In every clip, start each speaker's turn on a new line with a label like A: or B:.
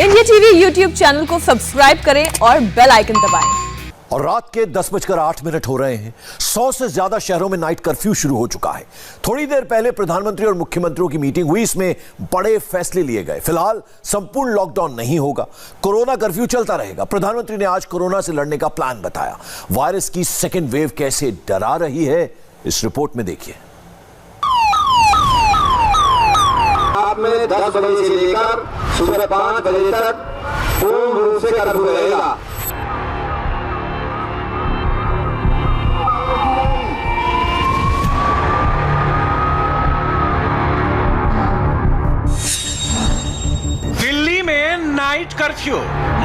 A: India TV YouTube channel को subscribe करें और बेल आइकन दबाएं।
B: और रात के 10:08 हो रहे हैं। 100 से ज्यादा शहरों में नाइट कर्फ्यू शुरू हो चुका है। थोड़ी देर पहले प्रधानमंत्री और मुख्यमंत्रियों की मीटिंग हुई, इसमें बड़े फैसले लिए गए। फिलहाल संपूर्ण लॉकडाउन नहीं होगा, कोरोना कर्फ्यू चलता रहेगा। प्रधानमंत्री ने आज कोरोना से लड़ने का प्लान बताया। वायरस की सेकेंड वेव कैसे डरा रही है, इस रिपोर्ट में देखिए।
C: में 10 बजे से लेकर सुबह 5 बजे तक पूर्ण रूप से कर्फ्यू रहेगा।
D: दिल्ली में नाइट कर्फ्यू,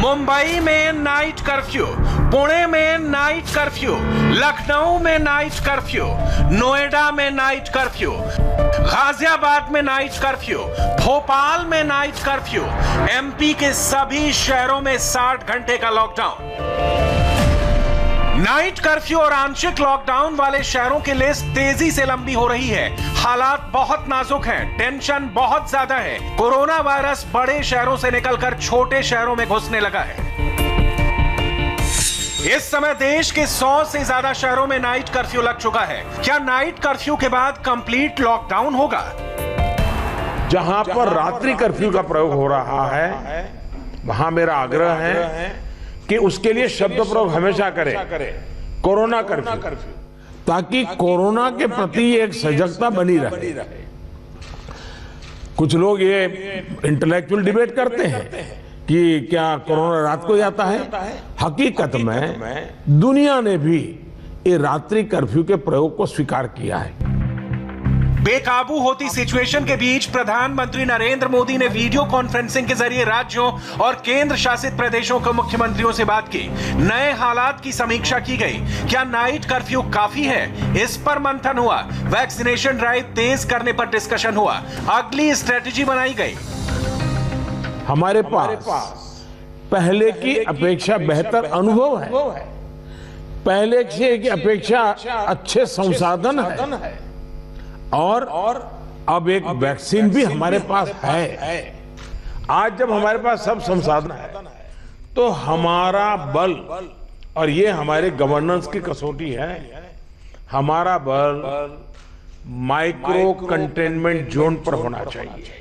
D: मुंबई में नाइट कर्फ्यू, पुणे में नाइट कर्फ्यू, लखनऊ में नाइट कर्फ्यू, नोएडा में नाइट कर्फ्यू, गाजियाबाद में नाइट कर्फ्यू, भोपाल में नाइट कर्फ्यू, एमपी के सभी शहरों में 60 घंटे का लॉकडाउन। नाइट कर्फ्यू और आंशिक लॉकडाउन वाले शहरों की लिस्ट तेजी से लंबी हो रही है। हालात बहुत नाजुक हैं, टेंशन बहुत ज्यादा है। कोरोना वायरस बड़े शहरों से निकलकर छोटे शहरों में घुसने लगा है। इस समय देश के 100 से ज्यादा शहरों में नाइट कर्फ्यू लग चुका है। क्या नाइट कर्फ्यू के बाद कंप्लीट लॉकडाउन होगा?
E: जहां पर रात्रि कर्फ्यू का प्रयोग हो रहा है, वहां मेरा आग्रह है कि उसके लिए शब्द प्रयोग हमेशा करें, कोरोना कर्फ्यू, ताकि कोरोना के प्रति एक सजगता बनी रहे। कुछ लोग ये इंटेलेक्चुअल डिबेट करते हैं कि क्या कोरोना रात को जाता है। हकीकत में दुनिया ने भी ये रात्रि कर्फ्यू के प्रयोग को स्वीकार किया है।
D: बेकाबू होती सिचुएशन के बीच प्रधानमंत्री नरेंद्र मोदी ने वीडियो कॉन्फ्रेंसिंग के जरिए राज्यों और केंद्र शासित प्रदेशों के मुख्यमंत्रियों से बात की। नए हालात की समीक्षा की गई। क्या नाइट कर्फ्यू काफी है, इस पर मंथन हुआ। वैक्सीनेशन ड्राइव तेज करने पर डिस्कशन हुआ। अगली स्ट्रेटेजी बनाई गई।
E: हमारे पास पहले की अपेक्षा बेहतर अनुभव है, पहले की अपेक्षा अच्छे संसाधन है और अब एक वैक्सीन भी हमारे पास है। आज जब हमारे पास सब संसाधन है तो हमारा बल, और ये हमारे गवर्नेंस की कसौटी है, हमारा बल माइक्रो कंटेनमेंट जोन पर होना चाहिए।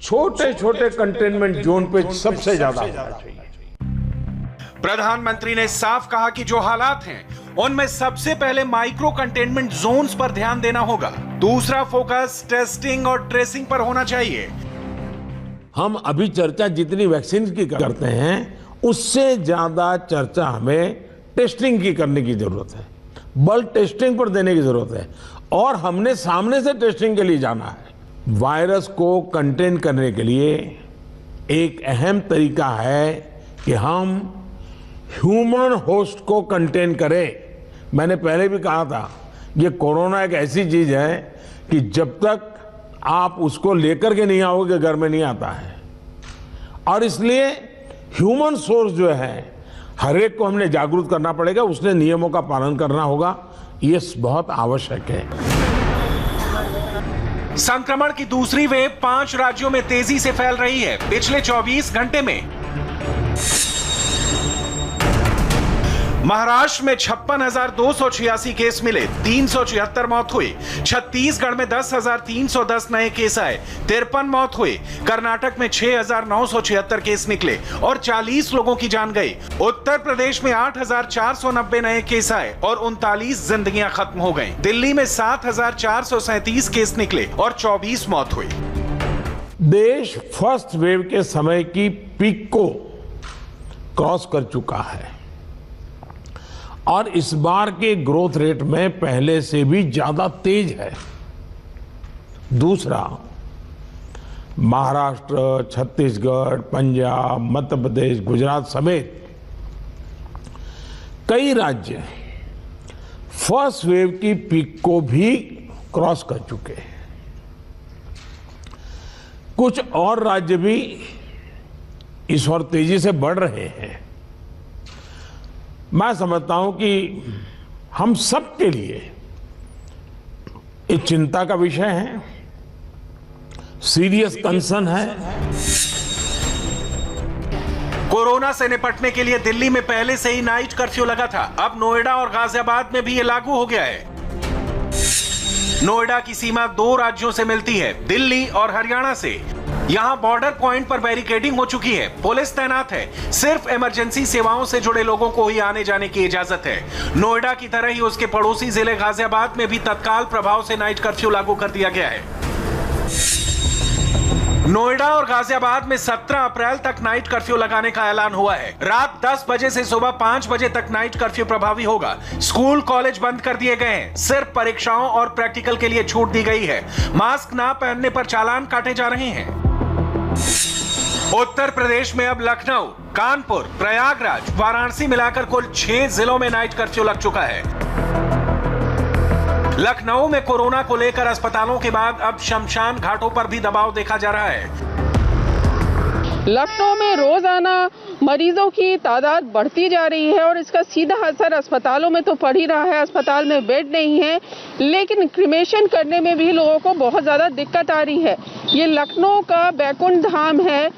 E: छोटे छोटे कंटेनमेंट जोन पे सबसे ज्यादा होना चाहिए।
D: प्रधानमंत्री ने साफ कहा कि जो हालात हैं उनमें सबसे पहले माइक्रो कंटेनमेंट जोन्स पर ध्यान देना होगा। दूसरा फोकस टेस्टिंग और ट्रेसिंग पर होना चाहिए।
E: हम अभी चर्चा जितनी वैक्सीन की करते हैं, उससे ज्यादा चर्चा हमें टेस्टिंग की करने की जरूरत है। बल टेस्टिंग पर देने की जरूरत है और हमने सामने से टेस्टिंग के लिए जाना है। वायरस को कंटेन करने के लिए एक अहम तरीका है कि हम ह्यूमन होस्ट को कंटेन करें। मैंने पहले भी कहा था, ये कोरोना एक ऐसी चीज है कि जब तक आप उसको लेकर के नहीं आओगे, घर में नहीं आता है। और इसलिए ह्यूमन सोर्स जो है, हर एक को हमने जागरूक करना पड़ेगा, उसने नियमों का पालन करना होगा। ये बहुत आवश्यक है।
D: संक्रमण की दूसरी वेव 5 राज्यों में तेजी से फैल रही है। पिछले 24 घंटे में महाराष्ट्र में 56,286 केस मिले, 374 मौत हुई। छत्तीसगढ़ में 10,310 नए केस आए, 53 मौत हुई। कर्नाटक में 6,976 केस निकले और 40 लोगों की जान गई। उत्तर प्रदेश में 8,490 नए केस आए और 39 जिंदगियां खत्म हो गईं। दिल्ली में 7,437 केस निकले और 24 मौत हुई।
E: देश फर्स्ट वेव के समय की पीक को क्रॉस कर चुका है और इस बार के ग्रोथ रेट में पहले से भी ज्यादा तेज है। दूसरा, महाराष्ट्र, छत्तीसगढ़, पंजाब, मध्य प्रदेश, गुजरात समेत कई राज्य फर्स्ट वेव की पीक को भी क्रॉस कर चुके हैं। कुछ और राज्य भी इस ओर तेजी से बढ़ रहे हैं। मैं समझता हूं कि हम सब के लिए एक चिंता का विषय है, सीरियस कंसर्न है।
D: कोरोना से निपटने के लिए दिल्ली में पहले से ही नाइट कर्फ्यू लगा था। अब नोएडा और गाजियाबाद में भी ये लागू हो गया है। नोएडा की सीमा 2 राज्यों से मिलती है, दिल्ली और हरियाणा से। यहां बॉर्डर पॉइंट पर बैरिकेडिंग हो चुकी है, पुलिस तैनात है। सिर्फ इमरजेंसी सेवाओं से जुड़े लोगों को ही आने जाने की इजाजत है। नोएडा की तरह ही उसके पड़ोसी जिले गाजियाबाद में भी तत्काल प्रभाव से नाइट कर्फ्यू लागू कर दिया गया है। नोएडा और गाजियाबाद में 17 अप्रैल तक नाइट कर्फ्यू लगाने का ऐलान हुआ है। रात 10 बजे से सुबह 5 बजे तक नाइट कर्फ्यू प्रभावी होगा। स्कूल कॉलेज बंद कर दिए गए हैं। सिर्फ परीक्षाओं और प्रैक्टिकल के लिए छूट दी गई है। मास्क ना पहनने पर चालान काटे जा रहे हैं। उत्तर प्रदेश में अब लखनऊ, कानपुर, प्रयागराज, वाराणसी मिलाकर कुल 6 जिलों में नाइट कर्फ्यू लग चुका है। लखनऊ में कोरोना को लेकर अस्पतालों के बाद अब शमशान घाटों पर भी दबाव देखा जा रहा है।
F: लखनऊ में रोजाना मरीजों की तादाद बढ़ती जा रही है और इसका सीधा असर अस्पतालों में तो पड़ ही रहा है। अस्पताल में बेड नहीं है, लेकिन क्रिमेशन करने में भी लोगों को बहुत ज़्यादा दिक्कत आ रही है। ये लखनऊ का बैकुंठ धाम है।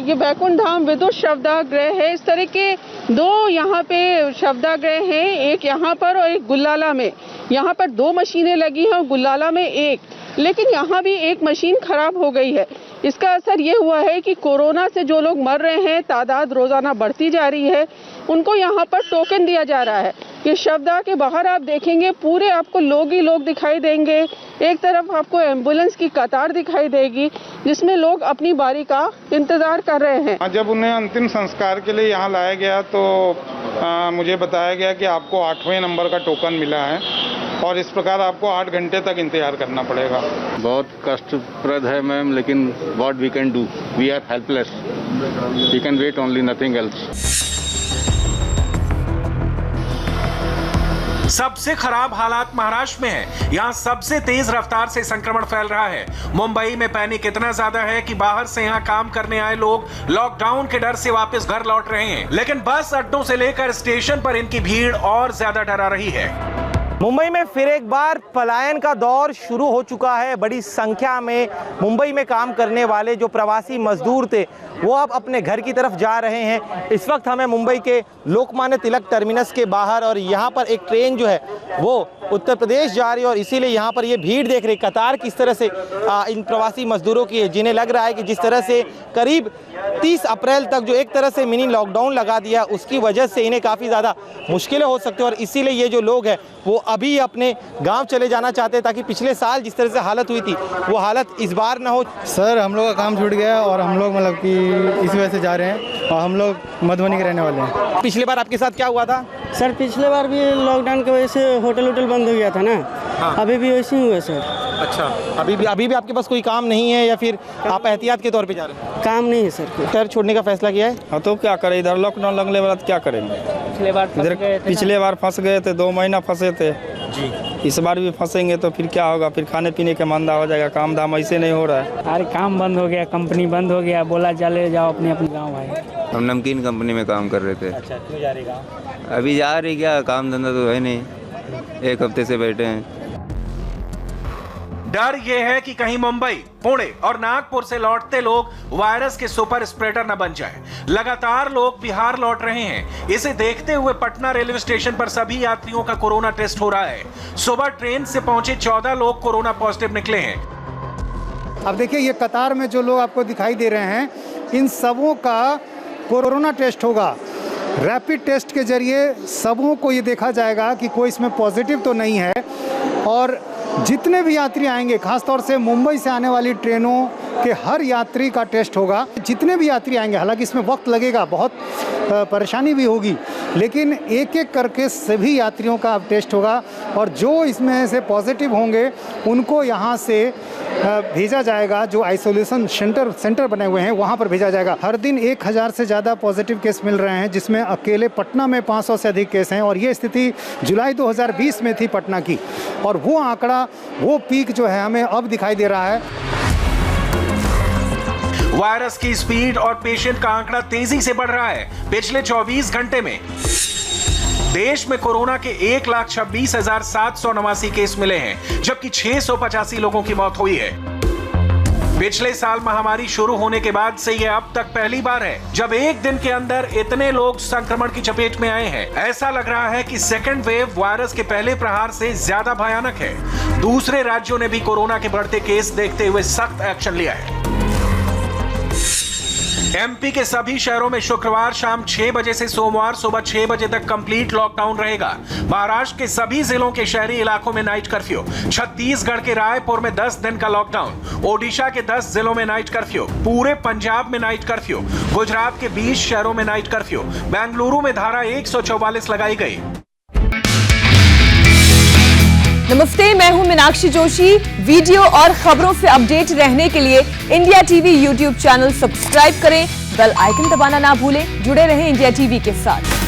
F: ये बैकुंठ धाम विदुष शवदाह गृह है। इस तरह के 2 यहाँ पे शवदाह गृह हैं, एक यहाँ पर और एक गुल्लाला में। यहाँ पर 2 मशीनें लगी हैं और गुल्लाला में 1, लेकिन यहाँ भी एक मशीन खराब हो गई है। इसका असर ये हुआ है कि कोरोना से जो लोग मर रहे हैं, तादाद रोजाना बढ़ती जा रही है, उनको यहाँ पर टोकन दिया जा रहा है। ये शवदाह के बाहर आप देखेंगे पूरे आपको लोग ही लोग दिखाई देंगे। एक तरफ आपको एम्बुलेंस की कतार दिखाई देगी जिसमें लोग अपनी बारी का इंतजार कर रहे हैं।
G: जब उन्हें अंतिम संस्कार के लिए यहाँ लाया गया तो मुझे बताया गया कि आपको 8वें नंबर का टोकन मिला है और इस प्रकार आपको 8 घंटे तक इंतजार करना पड़ेगा।
H: बहुत कष्टप्रद है मैम, लेकिन what we can do, we are helpless, we can wait only, nothing else.
D: सबसे खराब हालात महाराष्ट्र में है। यहाँ सबसे तेज रफ्तार से संक्रमण फैल रहा है। मुंबई में पैनिक इतना ज्यादा है कि बाहर से यहाँ काम करने आए लोग लॉकडाउन के डर से वापस घर लौट रहे हैं, लेकिन बस अड्डों से लेकर स्टेशन पर इनकी भीड़ और ज्यादा डरा रही है।
I: मुंबई में फिर एक बार पलायन का दौर शुरू हो चुका है। बड़ी संख्या में मुंबई में काम करने वाले जो प्रवासी मजदूर थे वो अब अपने घर की तरफ जा रहे हैं। इस वक्त हमें मुंबई के लोकमान्य तिलक टर्मिनस के बाहर और यहाँ पर एक ट्रेन जो है वो उत्तर प्रदेश जा रही है और इसीलिए यहाँ पर ये भीड़ देख रही, कतार किस तरह से इन प्रवासी मजदूरों की है, जिन्हें लग रहा है कि जिस तरह से करीब 30 अप्रैल तक जो एक तरह से मिनी लॉकडाउन लगा दिया उसकी वजह से इन्हें काफ़ी ज़्यादा मुश्किलें हो सकती हैं और इसीलिए ये जो लोग हैं वो अभी अपने गांव चले जाना चाहते हैं ताकि पिछले साल जिस तरह से हालत हुई थी वो हालत इस बार ना हो।
J: सर, हम लोग का काम छूट गया और हम लोग मतलब कि इस वजह से जा रहे हैं और हम लोग मधुबनी के रहने वाले हैं।
I: पिछली बार आपके साथ क्या हुआ था?
K: सर, पिछले बार भी लॉकडाउन की वजह से होटल बंद हो गया था ना। हाँ। अभी भी वैसे ही हुआ सर।
I: अच्छा, अभी भी आपके पास कोई काम नहीं है या फिर आप एहतियात के तौर पे जा रहे हैं?
K: काम नहीं है सर।
I: घर छोड़ने का फैसला किया है?
J: हाँ, तो क्या करें, इधर लॉकडाउन लगने वाला तो क्या करेंगे। पिछले बार फंस गए थे, 2 महीना फंसे थे जी। इस बार भी फंसेंगे तो फिर क्या होगा, फिर खाने पीने का मंदा हो जाएगा, काम धाम ऐसे नहीं हो रहा है।
K: अरे काम बंद हो गया, कंपनी बंद हो गया, बोला चले जाओ अपने गाँव भाई।
H: हम नमकीन कंपनी में काम कर रहे थे।
K: अच्छा, क्यों जा रहे गाँव?
H: अभी जा रही, क्या काम धंधा तो है नहीं, 1 हफ्ते से बैठे हैं।
D: डर यह है कि कहीं मुंबई, पुणे और नागपुर से लौटते लोग वायरस के सुपर स्प्रेडर न बन जाए। लगातार लोग बिहार लौट रहे हैं। इसे देखते हुए पटना रेलवे स्टेशन पर सभी यात्रियों का कोरोना टेस्ट हो रहा है। सुबह ट्रेन से पहुंचे 14 लोग कोरोना पॉजिटिव निकले हैं।
J: अब देखिए, ये कतार में जो लोग आपको दिखाई दे रहे हैं, इन सबों का कोरोना टेस्ट होगा। रैपिड टेस्ट के जरिए सबों को ये देखा जाएगा कि कोई इसमें पॉजिटिव तो नहीं है और जितने भी यात्री आएंगे, खासतौर से मुंबई से आने वाली ट्रेनों के हर यात्री का टेस्ट होगा। जितने भी यात्री आएंगे, हालांकि इसमें वक्त लगेगा, बहुत परेशानी भी होगी, लेकिन एक एक करके सभी यात्रियों का अब टेस्ट होगा और जो इसमें से पॉजिटिव होंगे उनको यहाँ से भेजा जाएगा। जो आइसोलेशन सेंटर बने हुए हैं वहाँ पर भेजा जाएगा। हर दिन 1000 से ज़्यादा पॉजिटिव केस मिल रहे हैं, जिसमें अकेले पटना में 500 से अधिक केस हैं और ये स्थिति जुलाई 2020 में थी पटना की और वो आंकड़ा, वो पीक जो है हमें अब दिखाई दे रहा है।
D: वायरस की स्पीड और पेशेंट का आंकड़ा तेजी से बढ़ रहा है। पिछले 24 घंटे में देश में कोरोना के 1,26,789 केस मिले हैं, जबकि 685 लोगों की मौत हुई है। पिछले साल महामारी शुरू होने के बाद से यह अब तक पहली बार है जब एक दिन के अंदर इतने लोग संक्रमण की चपेट में आए हैं। ऐसा लग रहा है कि सेकेंड वेव वायरस के पहले प्रहार से ज्यादा भयानक है। दूसरे राज्यों ने भी कोरोना के बढ़ते केस देखते हुए सख्त एक्शन लिया है। एमपी के सभी शहरों में शुक्रवार शाम 6 बजे से सोमवार सुबह 6 बजे तक कंप्लीट लॉकडाउन रहेगा। महाराष्ट्र के सभी जिलों के शहरी इलाकों में नाइट कर्फ्यू, छत्तीसगढ़ के रायपुर में 10 दिन का लॉकडाउन, ओडिशा के 10 जिलों में नाइट कर्फ्यू, पूरे पंजाब में नाइट कर्फ्यू, गुजरात के 20 शहरों में नाइट कर्फ्यू, बेंगलुरु में धारा 144 लगाई गई।
A: नमस्ते, मैं हूं मीनाक्षी जोशी। वीडियो और खबरों से अपडेट रहने के लिए India TV YouTube channel subscribe करें, बेल आइकन दबाना ना भूलें। जुड़े रहें इंडिया टीवी के साथ।